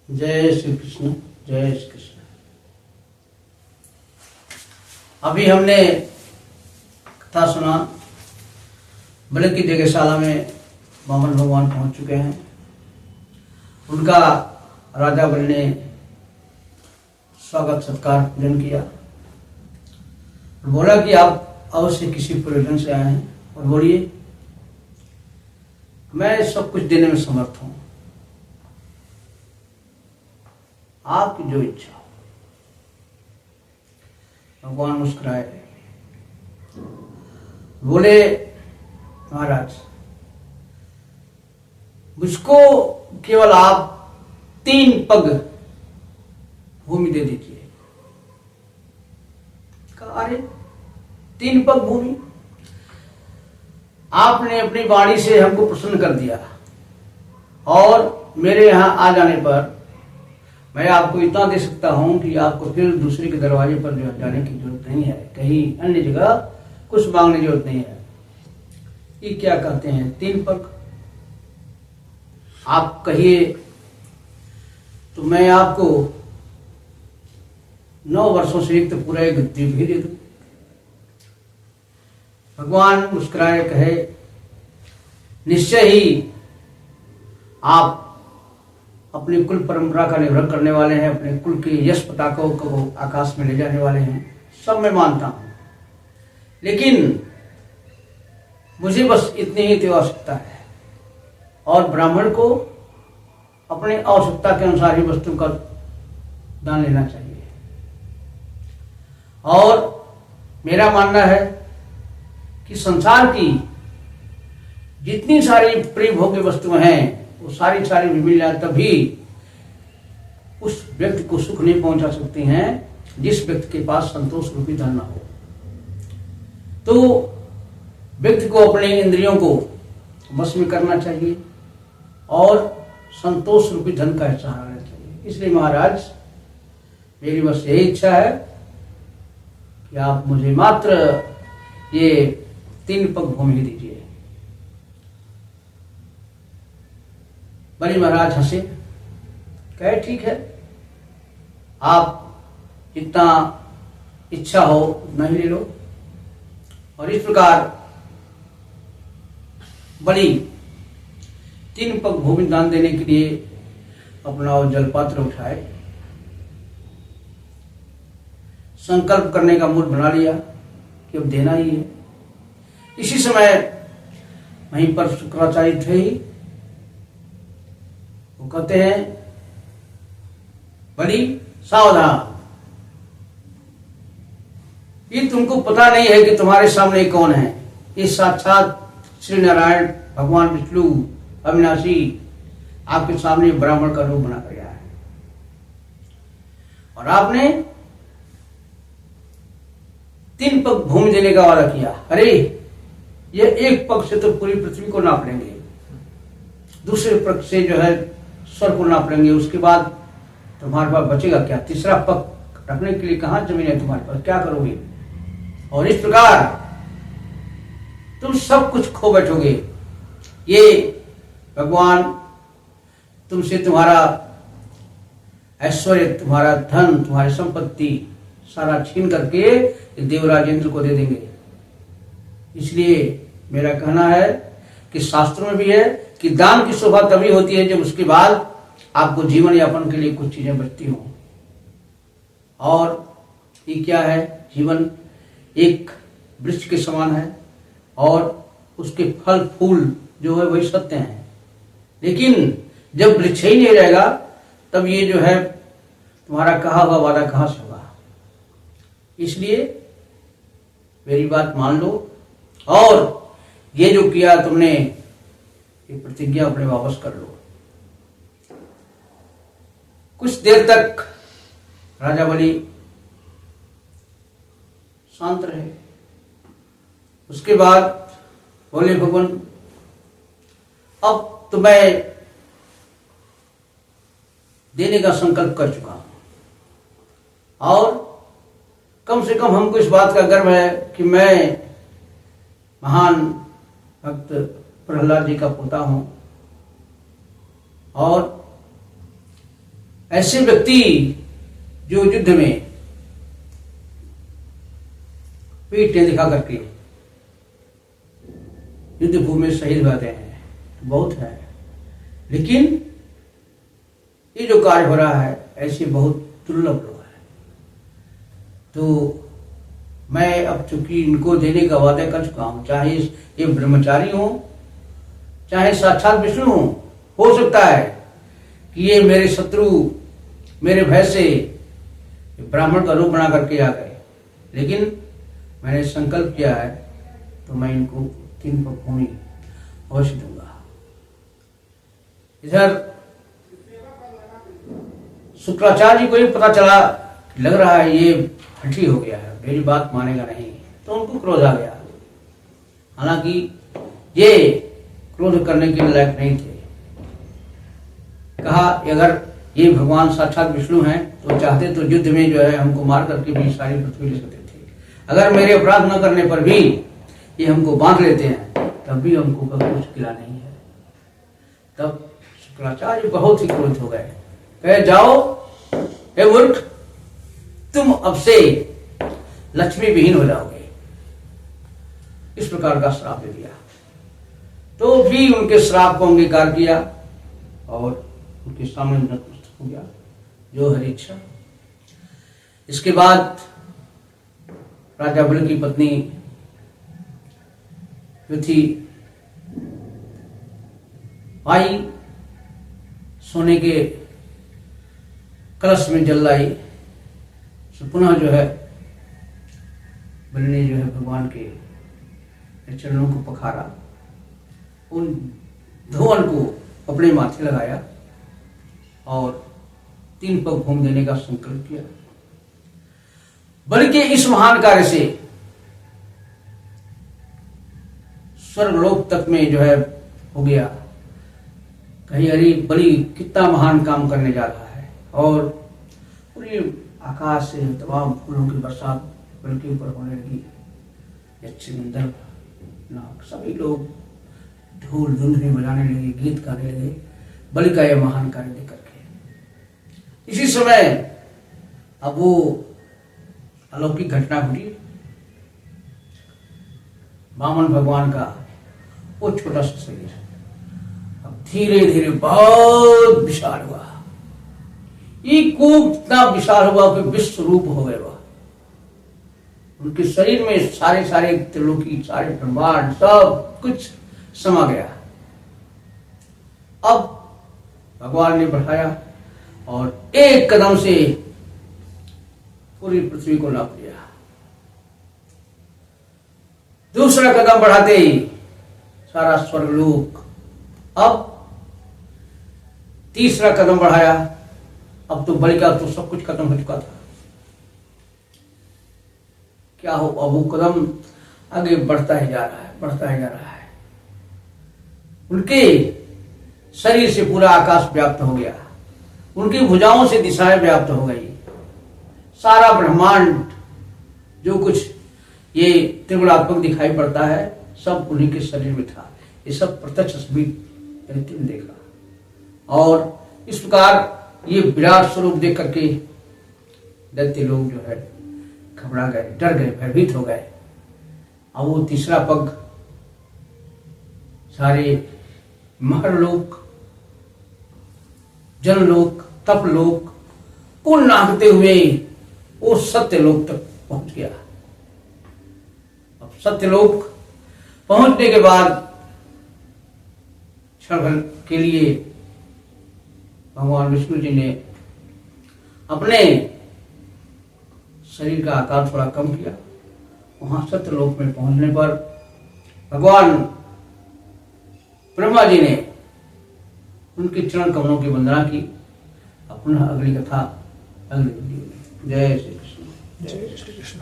जय श्री कृष्ण। जय श्री कृष्ण। अभी हमने कथा सुना। बलि की यज्ञशाला में वामन भगवान पहुंच चुके हैं। उनका राजा बलि ने स्वागत सत्कार पूजन किया और बोला कि आप अवश्य किसी प्रयोजन से आए हैं और बोलिए, मैं सब कुछ देने में समर्थ हूं, आपकी जो इच्छा हो। भगवान मुस्कुराए, बोले, महाराज मुझको केवल आप 3 पग भूमि दे दीजिए। कहा, अरे 3 पग भूमि? आपने अपनी वाणी से हमको प्रसन्न कर दिया और मेरे यहां आ जाने पर मैं आपको इतना दे सकता हूं कि आपको फिर दूसरे के दरवाजे पर जो जाने की जरूरत नहीं है, कहीं अन्य जगह कुछ मांगने की जरूरत नहीं है। ये क्या कहते हैं 3 पग? आप कहिए तो मैं आपको 9 वर्षों से एक तो पूरा एक द्वीप भी दे दूं। भगवान मुस्कुराए, कहे, निश्चय ही आप अपनी कुल परंपरा का निर्वहन करने वाले हैं, अपने कुल के यश पताकों को आकाश में ले जाने वाले हैं, सब मैं मानता हूं, लेकिन मुझे बस इतनी ही तो आवश्यकता है और ब्राह्मण को अपने आवश्यकता के अनुसार ही वस्तु का दान लेना चाहिए। और मेरा मानना है कि संसार की जितनी सारी परिभोग्य वस्तुएं हैं वो सारी मिल जाए तभी उस व्यक्ति को सुख नहीं पहुंचा सकती हैं जिस व्यक्ति के पास संतोष रूपी धन न हो। तो व्यक्ति को अपने इंद्रियों को वश में करना चाहिए और संतोष रूपी धन का सहारा लेना चाहिए। इसलिए महाराज मेरी बस यही इच्छा है कि आप मुझे मात्र ये 3 पग भूमि दीजिए। बलि महाराज हंसे, कहे, ठीक है, आप जितना इच्छा हो उतना ही ले लो। और इस प्रकार बलि 3 पग भूमि दान देने के लिए अपना जलपात्र उठाए, संकल्प करने का मूड बना लिया कि अब देना ही है। इसी समय वहीं पर शुक्राचार्य थे ही। वो कहते हैं, बलि सावधान, ये तुमको पता नहीं है कि तुम्हारे सामने कौन है। ये साक्षात श्री नारायण भगवान विष्णु अविनाशी आपके सामने ब्राह्मण का रूप बना कर आया है और आपने 3 पग भूमि देने का वादा किया। अरे ये 1 पग से तो पूरी पृथ्वी को नाप लेंगे, दूसरे पग से जो है स्वर्ग को नाप लेंगे, उसके बाद तुम्हारे पास बचेगा क्या? तीसरा पग रखने के लिए कहां जमीन है तुम्हारे पास? क्या करोगे? और इस प्रकार तुम सब कुछ खो बैठोगे। ये भगवान तुमसे तुम्हारा ऐश्वर्य, तुम्हारा धन, तुम्हारी संपत्ति सारा छीन करके देवराज इंद्र को दे देंगे। इसलिए मेरा कहना है कि शास्त्रों में भी है कि दान की शोभा तभी होती है जब उसके बाद आपको जीवन यापन के लिए कुछ चीजें बचती हों। और ये क्या है? जीवन एक वृक्ष के समान है और उसके फल फूल जो है वही सत्य हैं, लेकिन जब वृक्ष ही नहीं रहेगा तब ये जो है तुम्हारा कहा हुआ वादा कहां से होगा। इसलिए मेरी बात मान लो और ये जो किया तुमने, ये प्रतिज्ञा अपने वापस कर लो। कुछ देर तक राजा बलि शांत रहे। उसके बाद बोले, भगवान अब तो मैं देने का संकल्प कर चुका हूं और कम से कम हमको इस बात का गर्व है कि मैं महान भक्त प्रहलाद जी का पोता हूं और ऐसे व्यक्ति जो युद्ध में पीठ दिखा करके युद्ध भूमि में शहीद होते हैं बहुत है, लेकिन ये जो कार्य हो रहा है ऐसे बहुत दुर्लभ लोग हैं। तो मैं अब चूंकि इनको देने का वादा कर चुका हूं, चाहे ये ब्रह्मचारी हो चाहे साक्षात विष्णु हो सकता है कि ये मेरे शत्रु मेरे भय से ब्राह्मण का रूप बना करके आ गए, लेकिन मैंने संकल्प किया है तो मैं इनको 3 पग भूमि अवश्य दूंगा। इधर शुक्राचार्य जी को ये पता चला, लग रहा है ये हठी हो गया है, मेरी बात मानेगा नहीं, तो उनको क्रोध आ गया। हालांकि ये क्रोध करने के लायक नहीं थे। कहा अगर ये भगवान साक्षात विष्णु हैं तो चाहते तो युद्ध में जो है हमको मार करके भी सारी पृथ्वी ले सकते थे। अगर मेरे अपराध न करने पर भी ये हमको बांध लेते हैं तब भी हमको कुछ गिला नहीं है। तब शुक्राचार्य बहुत ही क्रोधित हो गए, कहे जाओ हे मूर्ख, तुम अब से लक्ष्मी विहीन हो जाओगे। इस प्रकार का श्राप दे दिया। तो भी उनके श्राप को अंगीकार किया और उनके सामने नतमस्तक हो गया, जो हरि इच्छा। इसके बाद राजा बल की पत्नी जो थी आई, सोने के कलश में जल लाई, तो पुनः जो है बल ने जो है भगवान के चरणों को पखारा, उन धुवन को अपने माथे लगाया और 3 पग भूमि देने का संकल्प किया। बल के इस महान कार्य से स्वर्गलोक तक में जो है हो गया, कहीं अरे बलि कितना महान काम करने जा रहा है। और पूरी आकाश से तमाम फूलों की बरसात बल के ऊपर होने लगी। अच्छे मंदर नाग सभी लोग ढोल धुंधनी बजाने लगे, गीत गाने लगे बलि का यह महान कार्य देख करके। इसी समय अब वो अलौकिक घटना घटी। वामन भगवान का वो छोटा सा शरीर अब धीरे धीरे बहुत विशाल हुआ। ये खूब इतना विशाल हुआ कि विश्व रूप हो गए। वह उनके शरीर में सारे त्रिलोकी, सारे ब्रह्मांड सब कुछ समा गया। अब भगवान ने बढ़ाया और एक कदम से पूरी पृथ्वी को नाप लिया। दूसरा कदम बढ़ाते ही सारा स्वर्गलोक। अब तीसरा कदम बढ़ाया, अब तो बलि का तो सब कुछ खत्म हो चुका था। क्या हो, अब वो कदम आगे बढ़ता ही जा रहा है, बढ़ता ही जा रहा है। उनके शरीर से पूरा आकाश व्याप्त हो गया, उनकी भुजाओं से दिशाएं व्याप्त हो गई। सारा ब्रह्मांड जो कुछ ये त्रिगुणात्मक दिखाई पड़ता है सब उन्हीं के शरीर में था। ये सब प्रत्यक्ष तस्वीर देखा और इस प्रकार ये विराट स्वरूप देख करके दैत्य लोग जो है घबरा गए, डर गए, भयभीत हो गए। अब वो तीसरा पग सारे महरलोक, जनलोक, तपलोक को नागते हुए वो सत्यलोक तक पहुंच गया। अब सत्यलोक पहुंचने के बाद क्षण भर के लिए भगवान विष्णु जी ने अपने शरीर का आकार थोड़ा कम किया। वहां सत्यलोक में पहुंचने पर भगवान ब्रह्मा जी ने उनके चरण कमलों की वंदना की। अब पुनः अगली कथा अगली वीडियो में। जय श्री कृष्ण। जय श्री कृष्ण।